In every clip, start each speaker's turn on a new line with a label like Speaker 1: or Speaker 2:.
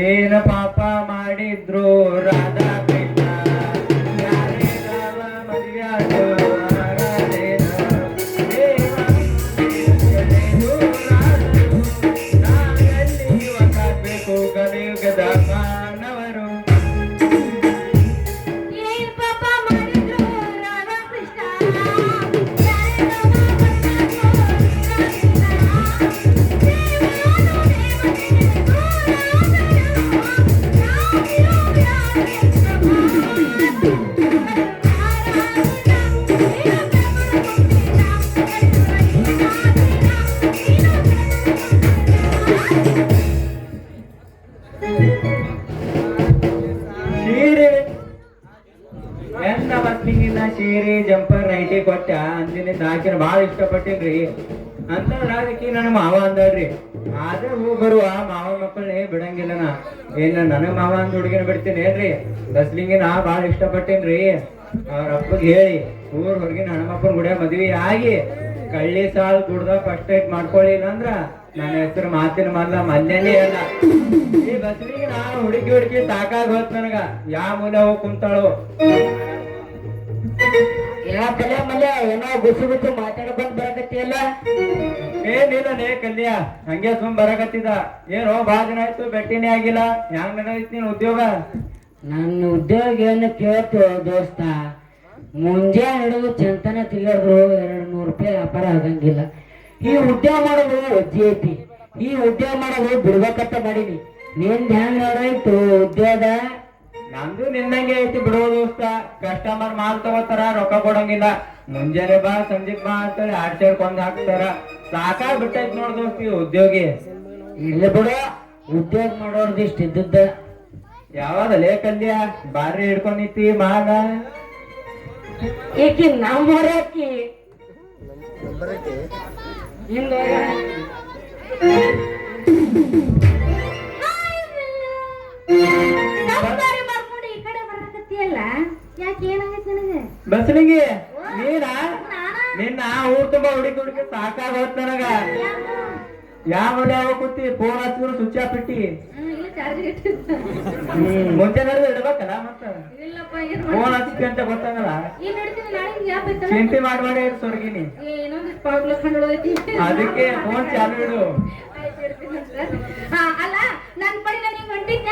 Speaker 1: ಏನ ಪಾಪ ಮಾಡಿದ್ರು ರಾಧಾ ಕೃಷ್ಣ ಯಾರೇ ರಾಮ ಮದುವೆಯಾದ ರಾಧೇನ ದೇವ ಎಳೆದು ರಾಧರು ನಾಗಲ್ಲಿ ಒತ್ತಾಗಬೇಕು ಕಲಿಯುಗದ ಮಾನವರು ಸೀರೆ ಜಂಪರ್ ನೈಟಿ ಕೊಟ್ಟ ಅಂದಿನಿಂದ ಆಕಿನ ಭಾಳ ಇಷ್ಟಪಟ್ಟಿನ್ರಿ ಅಂತಂದ್ರಾಕಿ ನನ್ನ ಮಾವ ಅಂದಾಳ್ರಿ ಆದ್ರೆ ಹೂ ಬರುವ ಮಾವ ಮಕ್ಕಳನ್ನೇ ಬಿಡಂಗಿಲ್ಲ ನಾ ಏನ್ ನನಗ್ ಮಾವ ಅಂದ್ ಹುಡುಗಿನ ಬಿಡ್ತೀನಿ ಏನ್ರಿ ಬಸ್ಲಿಂಗಿ ನಾ ಭಾಳ ಇಷ್ಟಪಟ್ಟೇನ್ರಿ ಅವ್ರ ಅಪ್ಪಗೆ ಹೇಳಿ ಊರ್ ಹೊರಗಿನ ಹಣಮಪ್ಪನ ಗುಡಿಯ ಮದ್ವಿ ಆಗಿ ಕಳ್ಳಿ ಸಾಲ್ ಕುಡ್ದ ಫಸ್ಟ್ ಏಟ್ ಮಾಡ್ಕೊಳ್ಳಿಲ್ಲ ಅಂದ್ರ ನನ್ನ ಹೆಸರು ಮಾತಿನ ಮಲ್ಲ ಮಲ್ಯನೇ ಅಲ್ಲ ಈ ಬಸ್ಲಿಗೆ ನಾ ಹುಡುಕಿ ಸಾಕಾಗ ಹೋತ್ ನನಗ ಯಾವ ಮೂಲೆ ಹೋಗಿ ಕುಂತಾಳು
Speaker 2: ಯಾಕಲ್ಲ ಮಲ್ಯ ಏನೋ ಗುಸು ಗುಸು ಮಾತಾಡ್ಕೊಂಡ್ ಬರಕತ್ತಿಯಲ್ಲ
Speaker 1: ಏನಿಲ್ಲನೇ ಕಲ್ಯ ಹಂಗೆ ಸುಮ್ ಬರಕತ್ತಿದ ಏನೋ ಭಾಳ ದಿನ ಆಯ್ತು ಭೇಟಿನೇ ಆಗಿಲ್ಲ ಹೆಂಗ್ ನಡೆದೈತಿ ನೀನ್ ಉದ್ಯೋಗ
Speaker 2: ನನ್ನ ಉದ್ಯೋಗ ಏನು ಕೇಳ್ತು ದೋಸ್ತ ಮುಂಜಾನೆ ಹಿಡಿದು ಚಂತನ ತಿರುಗಾಡಿದ್ರು 200 ರೂಪಾಯಿ ವ್ಯಾಪಾರ ಆಗಂಗಿಲ್ಲ ಈ ಉದ್ಯೋಗ ಮಾಡೋದು ಒಜ್ಜಿ ಐತಿ ಈ ಉದ್ಯೋಗ ಮಾಡೋದು ಬಿಡ್ಬೇಕಂತ ಮಾಡೀನಿ ನಿಂದ ಹೆಂಗ್ ನೋಡಾಯ್ತು ಉದ್ಯೋಗ
Speaker 1: ನಮ್ದು ನಿನ್ನಂಗೆ ಐತಿ ಬಿಡುವ ದೋಸ್ತ ಕಸ್ಟಮರ್ ಮಾಲ್ ತಗೋತಾರ ರೊಕ್ಕ ಕೊಡಂಗಿಲ್ಲ ಮುಂಜಾನೆ ಬಾ ಸಂಜೆಗ್ ಬಾ ಅಂತೇಳಿ ಆಡ್ಸೇರ್ಕೊಂಡ್ ಹಾಕ್ತಾರ ಸಾಕಾಗ್ ಬಿಟ್ಟೈತಿ ನೋಡ್ ದೋಸ್ತಿ ಉದ್ಯೋಗಿ
Speaker 2: ಇಲ್ಲ ಬಿಡು ಉದ್ಯೋಗ ಮಾಡೋರ್ದು ಇಷ್ಟ ಇದ್ದದ್ದ
Speaker 1: ಯಾವಾಗಲೇ ಕಲ್ಯ ಬಾರಿ ಹಿಡ್ಕೊಂಡ್ ನಿಂತಿ ಮಾಲ
Speaker 2: ಏಕಿ ನಮ್ಮೂರಾಕಿ ಹಿಂಗ
Speaker 1: ಬಸ್ಲಿಂಗಿ ನೀನ ನಿನ್ನ ಊರ್ ತುಂಬಾ ಹುಡುಕಿ ಸಾಕಾಗ ಹೋತ್ ನನಗ ಯಾವ ಕೂತಿ ಫೋನ್ ಹಚ್ಚಿದ್ರು ಸ್ವಿಚ್ ಆಫ್ ಇಟ್ಟಿ ಮುಂಚೆ ನಡೆದು ಇಡ್ಬೇಕಲ್ಲ ಮತ್ತ ಫೋನ್ ಹಚ್ಚಿ ಅಂತ ಗೊತ್ತಾಗಲ್ಲ ಚಿಂತೆ ಮಾಡಿ ಸೊರ್ಗಿನಿ ಅದಕ್ಕೆ ಫೋನ್ ಚಾಲು ಇಡು
Speaker 3: ಅಲ್ಲ ನನ್ ಪಡಿ ನನಗೆ ಹೊಂಟಿದ್ನ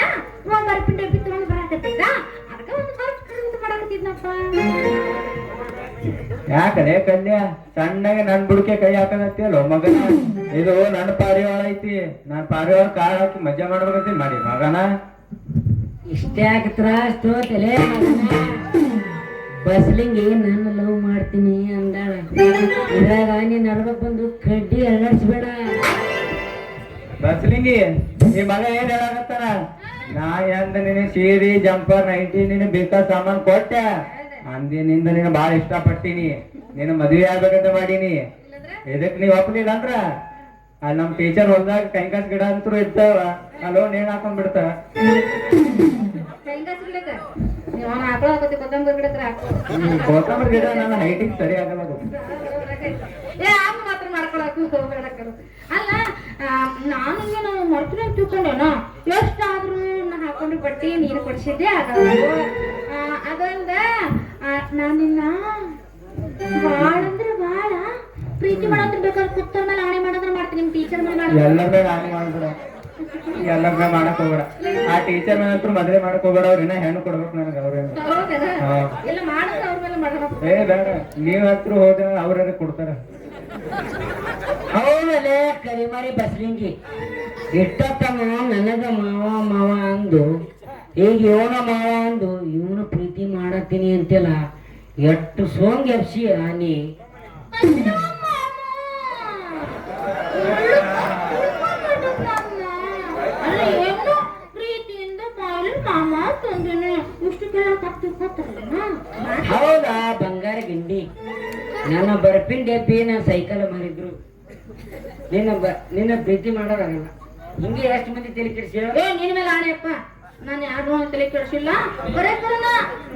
Speaker 3: ಬರ್ಪಿನ ಡಬ್ಬಿ ತಗೊಂಡ್ ಬರಕತ್ತಿದ್ದ ಅದಕ್ಕೆ ಒಂದು ಖರ್ಚು ಕಡಿಮೆ ಮಾಡಕತ್ತಿದ್ನಪ್ಪ
Speaker 1: ಯಾಕಡೆ ಕನ್ಯ ಸಣ್ಣಗೆ ನನ್ ಬುಡಕೆ ಕೈ ಹಾಕನತ್ತಿಯಲ್ಲ ಮಗನ ಇದು ನನ್ನ ಪಾರಿವಾಳ ಐತಿ ನಾನ್ ಪಾರಿವಾಳ ಕಾಳು ಹಾಕಿ ಮಜಾ ಮಾಡ್ಬೇಕಂತ ಮಾಡಿ ಮಗನ
Speaker 2: ಇಷ್ಟೇ ತ್ರಾಸ್ತು ತಲೆ ಬಸ್ಲಿಂಗಿ ನಾನು ಲವ್ ಮಾಡ್ತೀನಿ ಅಂದಾಳ ಇದ್ರಾಗ ನೀನ್ ನಡ್ಬೇಕು ಬಂದು ಕಡ್ಡಿ ಅಲ್ಲಾಡ್ಸ್ಬೇಡ
Speaker 1: ಬಸ್ಲಿಂಗಿ ಈ ಮಗ ಏನ್ ಹೇಳಾಕತ್ತಾನ ನಾ ಎಂದ ನಿನ್ನ ಸೀರೆ ಜಂಪರ್ ನೈಟಿ ನಿನ್ನ ಬೇಕಾದ ಸಾಮಾನ್ ಕೊಟ್ಟೆ ಅಂದಿನಿಂದ ನೀನು ಬಾಳ ಇಷ್ಟಪಟ್ಟಿನಿ ನೀನು ಮದ್ವೆ ಆಗ್ಬೇಕಂತ ಮಾಡೀನಿ ಇದಕ್ ನೀವ್ ಒಪ್ಲಿಲ್ಲ ಅಂದ್ರ ಅಲ್ಲಿ ನಮ್ ಟೀಚರ್ ಹೊಲ್ದಾಗ ಕೈಕಾಸ್ ಗಿಡ ಅಂತೂ ಇರ್ತಾವ ಅಲ್ಲೋ ನೇಣ್ ಹಾಕೊಂಡ್ ಬಿಡ್ತಾವ ಕೊತ್ತಂಬರಿ ಗಿಡ ನನ್ನ ಹೈಟಿಗೆ ಸರಿ ಆಗಲ್ಲ
Speaker 3: ಮಾತ್ರ ಮಾಡ್ಕೊಳಕು ಅಲ್ಲ ನಾನು ನಾವು ಮರ್ತೀನಿ ಅಂತ ತಿಳ್ಕೊಂಡೇನ ಎಷ್ಟಾದ್ರೂ ನಾ ಹಾಕೊಂಡ್ರೆ ಬಟ್ಟಿ ನೀನು ಕೊಡಿಸಿದ್ದೆ ಅದೊಂದ ನಾನು ನಿನ್ನ ಬಾಳ ಅಂದ್ರೆ ಬಾಳ ಪ್ರೀತಿ ಮಾಡೋದ್ರ ಬೇಕಾದ್ರೆ ಕುತ್ತರ್ ಮೇಲೆ ಆಣೆ ಮಾಡೋದ್ರ ಮಾಡ್ತೀನಿ ನಿಮ್ ಟೀಚರ್ ಮೇಲೆ
Speaker 1: ಎಲ್ಲರ ಮೇಲೆ ಆಣೆ ಮಾಡ್ಬೇಡ ಎಲ್ಲರ ಮೇಲೆ ಮಾಡಕ್ ಹೋಗ್ಬೇಡ ಆ ಟೀಚರ್ ಮೇಲೆ ಅಂತೂ ಮದ್ವೆ ಮಾಡಕ್ ಹೋಗ್ಬೇಡ ಅವ್ರ ಇನ್ನ ಹೆಣ್ಣು ಕೊಡ್ಬೇಕು ನನಗೆ ಅವ್ರೇನು
Speaker 3: ಎಲ್ಲ ಮಾಡಿದ್ರೆ ಅವ್ರ ಮೇಲೆ ಮಾಡಬೇಕು
Speaker 1: ಏ ಬೇಡ ನೀವ್ ಹತ್ರ ಹೋದ್ರೆ ಅವ್ರ ಕೊಡ್ತಾರ
Speaker 2: ಹೌದಲ್ಲೇ ಕರಿಮಾರಿ ಬಸ್ಲಿಂಗಿ ಇಟ್ಟತ್ತಮ್ಮ ನನಗ ಮಾವ ಅಂದು ಈಗ ಇವನ ಮಾವ ಅಂದು ಇವನು ಪ್ರೀತಿ ಮಾಡತ್ತೀನಿ ಅಂತಿಲ್ಲ ಎಷ್ಟು ಸೋಂಗ್ ಎಪ್ಸಿ ಆನಿ ಹೌದಾ ಬಂಗಾರ ಗಿಂಡಿ ನನ್ನ ಬರ್ಪಿನ ಡಬ್ಬಿ ನಾನು ಸೈಕಲ್ ಮಾರಿದ್ರು ನಿನ್ನ ಪ್ರೀತಿ ಮಾಡೋದಾಗಲ್ಲ ಹಿಂಗೆ ಎಷ್ಟು ಮಂದಿ ತಲೆ ಕೆಡಿಸಿ
Speaker 3: ನಿನ್ ಮೇಲೆ ಆಣೆಯಪ್ಪ ನಾನು ಯಾರು ತಲೆ ಕೆಡಿಸಿಲ್ಲ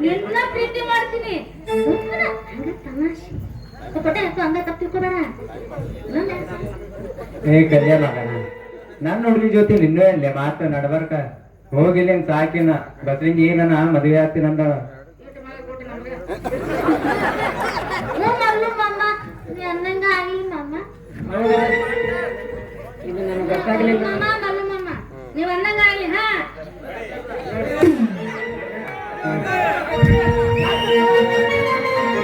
Speaker 3: ನಿನ್ನ ಪ್ರೀತಿ ಮಾಡ್ತೀನಿ ಹಂಗ ತಪ್ಪಿಕೋಬೇಡ
Speaker 1: ಏ ಕಲ್ಯಾಣ ನನ್ನ ಹುಡುಗಿ ಜೊತೆ ನಿನ್ನೂ ಅಲ್ಲೇ ಮಾತು ನಡ್ಬರ್ಕ ಹೋಗಿಲ್ಲ ಸಾಕಿನ ಬಸ್ರಿಂಗಿ ನನ್ನ ಮದುವೆ ಆಗ್ತೀನಿ ಅಂದಾಳ
Speaker 3: ಇಟ್ಟು ಮಳೆ ಕೊಟ್ಟು ನಮ್ಗೆ